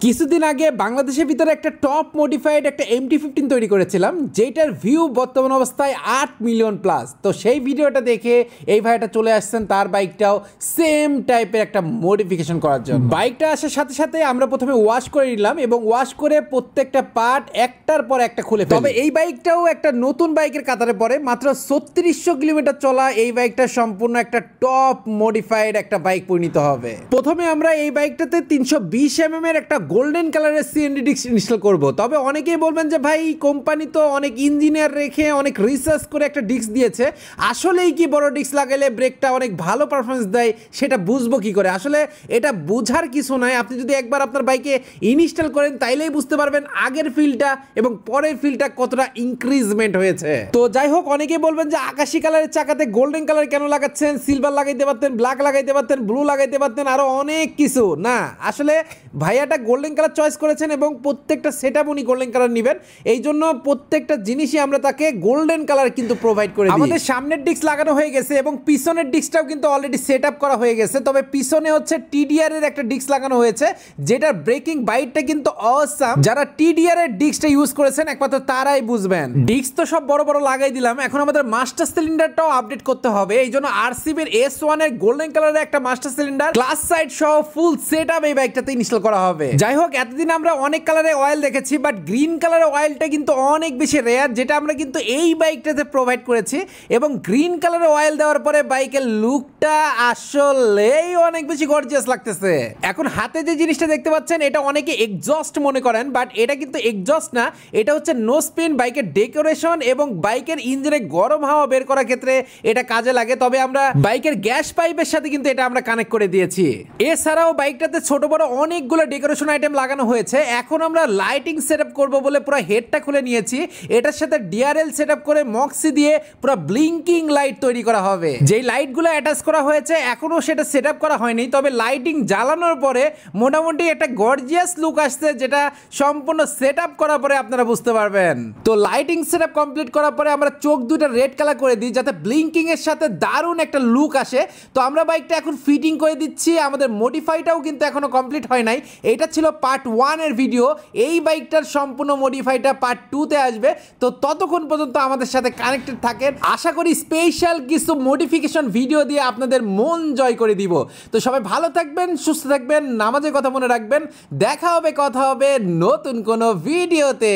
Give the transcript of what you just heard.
কিছুদিন আগে বাংলাদেশের ভিতরে একটা টপ মডিফাইড একটা MT-15 তৈরি করেছিলাম, যেটার ভিউ বর্তমান অবস্থায় 8 মিলিয়ন প্লাস। তো সেই ভিডিওটা দেখে এই ভাইটা চলে আসছেন তার বাইকটাও সেম টাইপের একটা মডিফিকেশন করার জন্য। বাইকটা আসার সাথে সাথে আমরা প্রথমে ওয়াশ করে নিলাম এবং ওয়াশ করে প্রত্যেকটা পার্ট একটার পর একটা খুলে ফেলি। তবে এই বাইকটাও একটা নতুন বাইকের কাতারে পড়ে। মাত্র 3600 কিলোমিটার চলা এই বাইকটা সম্পূর্ণ একটা টপ মডিফাইড একটা বাইক পরিণত হবে। প্রথমে আমরা এই বাইকটাতে 320 mm এর একটা গোল্ডেন কালারের সিএনডি ডিস্ক ইনস্টল করব। তবে অনেকেই বলবেন যে ভাই কোম্পানি তো অনেক ইঞ্জিনিয়ার রেখে অনেক রিসার্চ করে একটা ডিস্ক দিয়েছে, আসলেই কি বড় ডিস্ক লাগাইলে ব্রেকটা অনেক ভালো পারফরমেন্স দেয় সেটা বুঝবো কি করে? আসলে এটা বুঝার কিছু নাই, আপনি যদি একবার আপনার বাইকে ইনস্টল করেন তাইলেই বুঝতে পারবেন আগের ফিলটা এবং পরের ফিলটা কতটা ইনক্রিজমেন্ট হয়েছে। তো যাই হোক, অনেকেই বলবেন যে আকাশি কালারের চাকাতে গোল্ডেন কালার কেন লাগাচ্ছেন, সিলভার লাগাইতে পারতেন, ব্ল্যাক লাগাইতে পারতেন, ব্লু লাগাইতে পারতেন, আরো অনেক কিছু। না, আসলে ভাইয়াটা গোল্ডেন কালার চয়েস করেছেন এবং প্রত্যেকটা সেটআপ উনি গোল্ডেন কালার নেবেন, এই জন্য প্রত্যেকটা জিনিসই আমরা তাকে গোল্ডেন কালার কিন্তু প্রোভাইড করে দিই। আমাদের সামনের ডিস্ক লাগানো হয়ে গেছে এবং পিছনের ডিস্কটাও কিন্তু অলরেডি সেটআপ করা হয়ে গেছে। তবে পিছনে হচ্ছে টিডিআর এর একটা ডিস্ক লাগানো হয়েছে, যেটার ব্রেকিং বাইটটা কিন্তু অসাম। যারা টিডিআর এর ডিস্কটা ইউজ করেছেন একমাত্র তারাই বুঝবেন। ডিস্ক তো সব বড় বড় লাগাই দিলাম, এখন আমাদের মাস্টার সিলিন্ডারটাও আপডেট করতে হবে। এই জন্য আরসিবির S1 এর গোল্ডেন কালারের একটা মাস্টার সিলিন্ডার ক্লাস সাইড সহ ফুল সেটআপ এই বাইকটাতে ইনস্টল করা হবে। যাই হোক, এতদিন আমরা অনেক কালারের অয়েল দেখেছি, বাট গ্রিন কালারের অয়েলটা কিন্তু অনেক বেশি রেয়ার, যেটা আমরা কিন্তু এই বাইকটাতে প্রোভাইড করেছি। এবং গ্রিন কালারের অয়েল দেওয়ার পরে বাইকের লুকটা আসলেই অনেক বেশি গর্জিয়াস লাগতেছে। এখন হাতে যে জিনিসটা দেখতে পাচ্ছেন এটা অনেকে এক্সজস্ট মনে করেন, বাট এটা কিন্তু এক্সজস্ট না, এটা হচ্ছে নো স্পিন বাইকের ডেকোরেশন এবং বাইকের ইঞ্জিনে গরম হাওয়া বের করার ক্ষেত্রে এটা কাজে লাগে। তবে আমরা বাইকের গ্যাস পাইপের সাথে কিন্তু এটা আমরা কানেক্ট করে দিয়েছি। এছাড়াও বাইকটাতে ছোট বড় অনেকগুলো ডেকোরেশন আইটেম লাগানো হয়েছে। এখন আমরা লাইটিং সেটআপ করব বলে পুরো হেডটা খুলে নিয়েছি। এটার সাথে ডিআরএল সেটআপ করে মক্সি দিয়ে পুরো ব্লিঙ্কিং লাইট তৈরি করা হবে। যেই লাইটগুলো অ্যাটাচ করা হয়েছে এখনো সেটা সেটআপ করা হয়নি, তবে লাইটিং জ্বালানোর পরে মোটামুটি একটা গর্জিয়াস লুক আসছে, যেটা সম্পূর্ণ সেটআপ করার পরে আপনারা বুঝতে পারবেন। তো লাইটিং সেটআপ কমপ্লিট করার পরে আমরা চোখ দুটো রেড কালার করে দিই, যাতে ব্লিঙ্কিং এর সাথে দারুণ একটা লুক আসে। তো আমরা বাইকটা এখন ফিটিং করে দিচ্ছি। আমাদের মডিফাইটাও কিন্তু এখনো কমপ্লিট হয় নাই। এটা ছিল পার্ট 1 এর ভিডিও, এই বাইকটার সম্পূর্ণ মডিফাইটা পার্ট 2 তে আসবে। তো ততক্ষণ পর্যন্ত আমাদের সাথে কানেক্টেড থাকেন, আশা করি স্পেশাল কিছু মডিফিকেশন ভিডিও দিয়ে আপনাদের মন জয় করে দিব। তো সবাই ভালো থাকবেন, সুস্থ থাকবেন, নামাজের কথা মনে রাখবেন। দেখা হবে, কথা হবে নতুন কোনো ভিডিওতে।